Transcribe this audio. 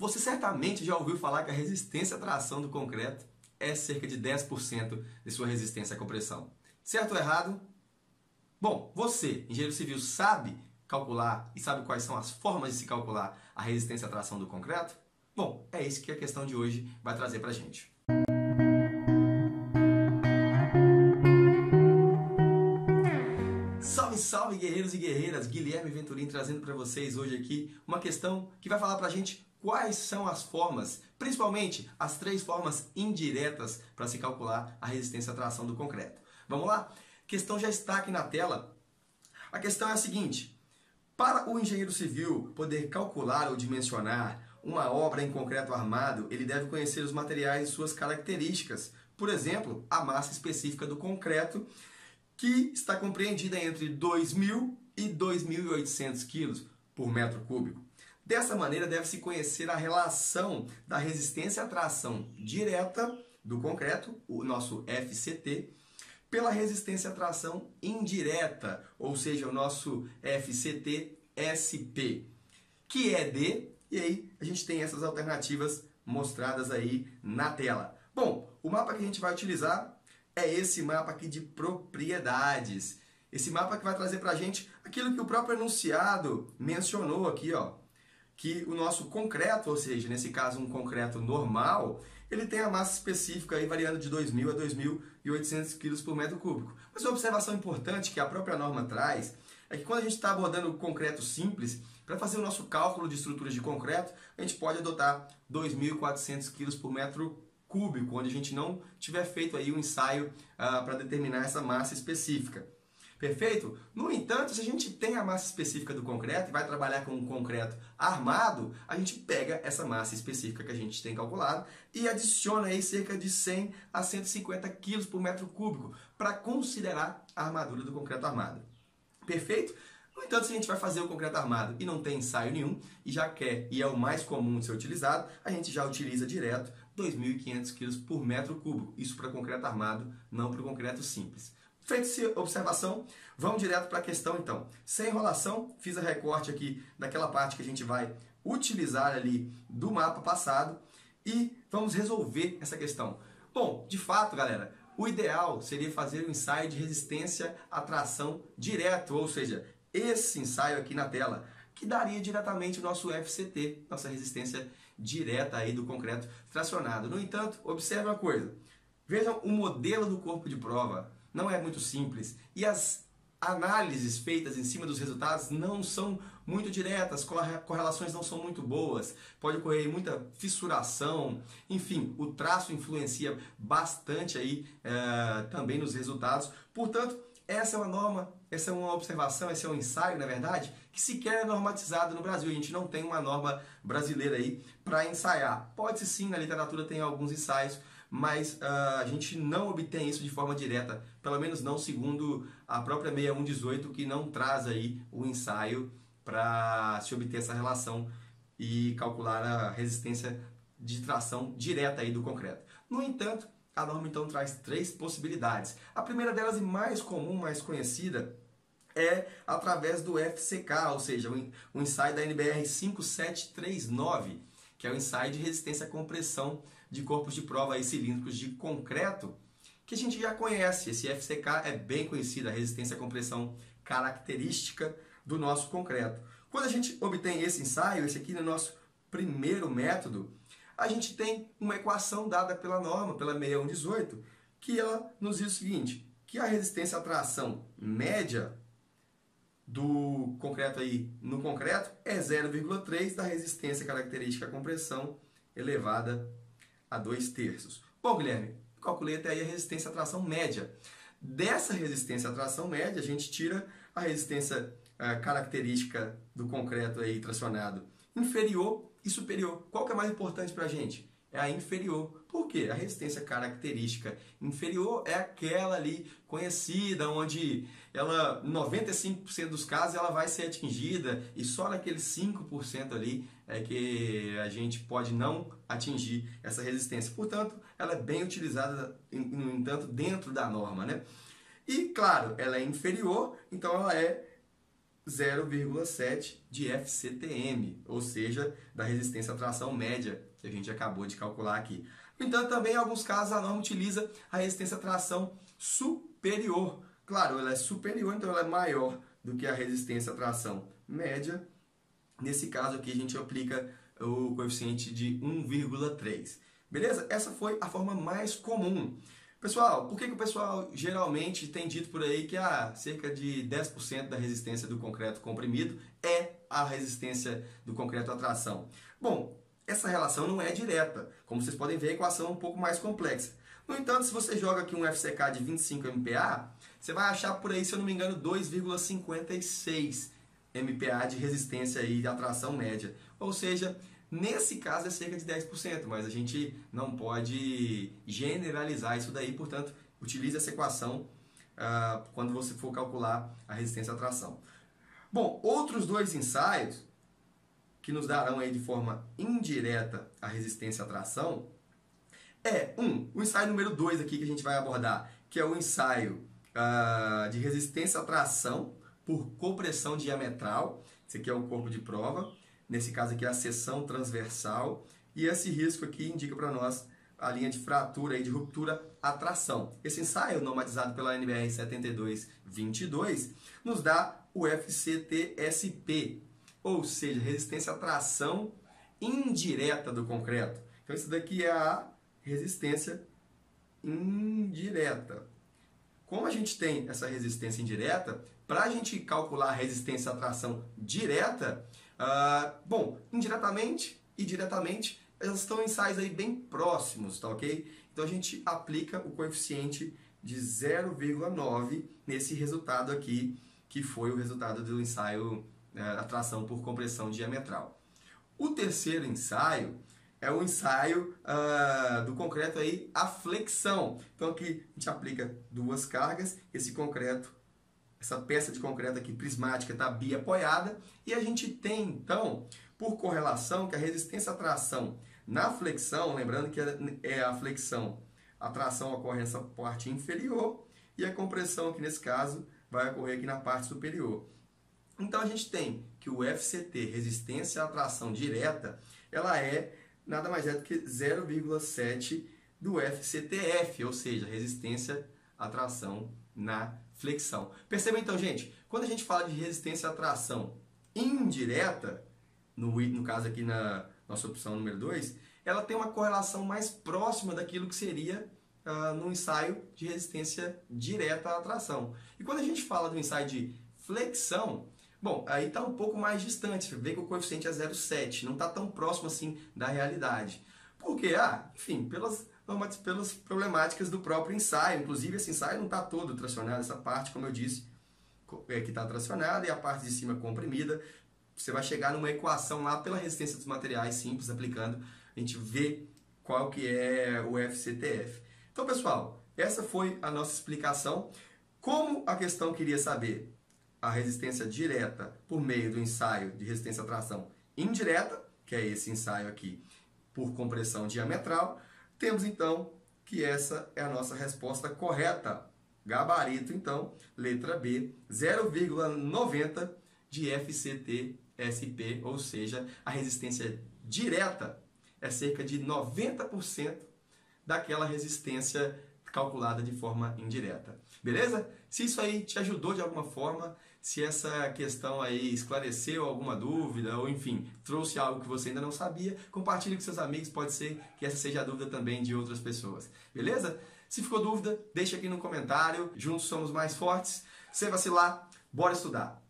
Você certamente já ouviu falar que a resistência à tração do concreto é cerca de 10% de sua resistência à compressão. Certo ou errado? Bom, você, engenheiro civil, sabe calcular e sabe quais são as formas de se calcular a resistência à tração do concreto? Bom, é isso que a questão de hoje vai trazer pra gente. Salve, salve, guerreiros e guerreiras! Guilherme Venturim trazendo para vocês hoje aqui uma questão que vai falar para a gente quais são as formas, principalmente as 3 formas indiretas para se calcular a resistência à tração do concreto. Vamos lá? A questão já está aqui na tela. A questão é a seguinte: para o engenheiro civil poder calcular ou dimensionar uma obra em concreto armado, ele deve conhecer os materiais e suas características. Por exemplo, a massa específica do concreto, que está compreendida entre 2.000 e 2.800 kg por metro cúbico. Dessa maneira, deve-se conhecer a relação da resistência à tração direta do concreto, o nosso FCT, pela resistência à tração indireta, ou seja, o nosso FCT-SP, que é D, e aí a gente tem essas alternativas mostradas aí na tela. Bom, o mapa que a gente vai utilizar é esse mapa aqui de propriedades. Esse mapa que vai trazer para a gente aquilo que o próprio enunciado mencionou aqui, ó, que o nosso concreto, ou seja, nesse caso um concreto normal, ele tem a massa específica aí variando de 2.000 a 2.800 kg por metro cúbico. Mas uma observação importante que a própria norma traz é que quando a gente está abordando o concreto simples, para fazer o nosso cálculo de estruturas de concreto, a gente pode adotar 2.400 kg por metro cúbico, onde a gente não tiver feito aí um ensaio para determinar essa massa específica. Perfeito? No entanto, se a gente tem a massa específica do concreto e vai trabalhar com um concreto armado, a gente pega essa massa específica que a gente tem calculado e adiciona aí cerca de 100 a 150 kg por metro cúbico para considerar a armadura do concreto armado. Perfeito? No entanto, se a gente vai fazer o concreto armado e não tem ensaio nenhum, e já quer, e é o mais comum de ser utilizado, a gente já utiliza direto 2.500 kg por metro cúbico. Isso para concreto armado, não para o concreto simples. Feita essa observação, vamos direto para a questão então. Sem enrolação, fiz a recorte aqui daquela parte que a gente vai utilizar ali do mapa passado e vamos resolver essa questão. Bom, de fato, galera, o ideal seria fazer um ensaio de resistência à tração direto, ou seja, esse ensaio aqui na tela, que daria diretamente o nosso FCT, nossa resistência direta aí do concreto tracionado. No entanto, observe uma coisa, vejam o modelo do corpo de prova, não é muito simples e as análises feitas em cima dos resultados não são muito diretas, correlações não são muito boas, pode ocorrer muita fissuração, enfim, o traço influencia bastante aí também nos resultados. Portanto, essa é uma norma, essa é uma observação, esse é um ensaio, na verdade, que sequer é normatizado no Brasil. A gente não tem uma norma brasileira aí para ensaiar. Pode-se sim, na literatura tem alguns ensaios, mas a gente não obtém isso de forma direta, pelo menos não segundo a própria 6118, que não traz aí o ensaio para se obter essa relação e calcular a resistência de tração direta aí do concreto. No entanto, a norma então traz 3 possibilidades. A primeira delas e mais comum, mais conhecida, é através do FCK, ou seja, o ensaio da NBR 5739, que é o ensaio de resistência à compressão de corpos de prova aí, cilíndricos de concreto, que a gente já conhece. Esse FCK é bem conhecido, a resistência à compressão característica do nosso concreto. Quando a gente obtém esse ensaio, esse aqui no nosso primeiro método, a gente tem uma equação dada pela norma, pela 6118, que ela nos diz o seguinte, que a resistência à tração média do concreto aí no concreto é 0,3 da resistência característica à compressão elevada a 2/3. Bom, Guilherme, calculei até aí a resistência à tração média. Dessa resistência à tração média, a gente tira a resistência característica do concreto aí tracionado inferior e superior. Qual que é mais importante para a gente? É a inferior. Por quê? A resistência característica inferior é aquela ali conhecida, onde ela, 95% dos casos, ela vai ser atingida e só naqueles 5% ali é que a gente pode não atingir essa resistência. Portanto, ela é bem utilizada, no entanto, dentro da norma, né? E, claro, ela é inferior, então ela é 0,7 de FCTM, ou seja, da resistência à tração média que a gente acabou de calcular aqui. No entanto, também em alguns casos a norma utiliza a resistência à tração superior. Claro, ela é superior, então ela é maior do que a resistência à tração média. Nesse caso aqui a gente aplica o coeficiente de 1,3. Beleza? Essa foi a forma mais comum. Pessoal, por que o pessoal geralmente tem dito por aí que cerca de 10% da resistência do concreto comprimido é a resistência do concreto à tração? Bom, essa relação não é direta. Como vocês podem ver, a equação é um pouco mais complexa. No entanto, se você joga aqui um FCK de 25 MPa, você vai achar por aí, se eu não me engano, 2,56 MPa de resistência aí de atração média. Ou seja, nesse caso é cerca de 10%, mas a gente não pode generalizar isso daí, portanto, utilize essa equação quando você for calcular a resistência à tração. Bom, outros dois ensaios que nos darão aí de forma indireta a resistência à tração o ensaio número 2 aqui que a gente vai abordar, que é o ensaio de resistência à tração por compressão diametral. Esse aqui é o corpo de prova. Nesse caso aqui é a seção transversal. E esse risco aqui indica para nós a linha de fratura e de ruptura à tração. Esse ensaio, normatizado pela NBR 7222, nos dá o FCTSP, ou seja, resistência à tração indireta do concreto. Então isso daqui é a resistência indireta. Como a gente tem essa resistência indireta, para a gente calcular a resistência à tração direta, indiretamente e diretamente, elas estão em ensaios aí bem próximos, tá ok? Então a gente aplica o coeficiente de 0,9 nesse resultado aqui, que foi o resultado do ensaio a tração por compressão diametral. O terceiro ensaio é o ensaio do concreto aí, a flexão. Então aqui a gente aplica duas cargas, essa peça de concreto aqui prismática está biapoiada, e a gente tem então, por correlação, que a resistência à tração na flexão, lembrando que é a flexão, a tração ocorre nessa parte inferior e a compressão, que nesse caso vai ocorrer aqui na parte superior. Então a gente tem que o FCT, resistência à tração direta, ela é nada mais é do que 0,7 do FCTF, ou seja, resistência à tração na flexão. Perceba então, gente, quando a gente fala de resistência à tração indireta, no caso aqui na nossa opção número 2, ela tem uma correlação mais próxima daquilo que seria no ensaio de resistência direta à tração. E quando a gente fala do ensaio de flexão, bom, aí está um pouco mais distante, você vê que o coeficiente é 0,7, não está tão próximo assim da realidade. Por quê? Enfim, pelas problemáticas do próprio ensaio. Inclusive esse ensaio não está todo tracionado, essa parte, como eu disse, que está tracionada e a parte de cima comprimida. Você vai chegar numa equação lá pela resistência dos materiais simples, aplicando, a gente vê qual que é o FCTF. Então, pessoal, essa foi a nossa explicação. Como a questão queria saber a resistência direta por meio do ensaio de resistência à tração indireta, que é esse ensaio aqui por compressão diametral, temos então que essa é a nossa resposta correta. Gabarito, então, letra B, 0,90 de FCTSP, ou seja, a resistência direta é cerca de 90% daquela resistência calculada de forma indireta. Beleza? Se isso aí te ajudou de alguma forma, se essa questão aí esclareceu alguma dúvida, ou enfim, trouxe algo que você ainda não sabia, compartilhe com seus amigos, pode ser que essa seja a dúvida também de outras pessoas. Beleza? Se ficou dúvida, deixa aqui no comentário, juntos somos mais fortes. Sem vacilar, bora estudar!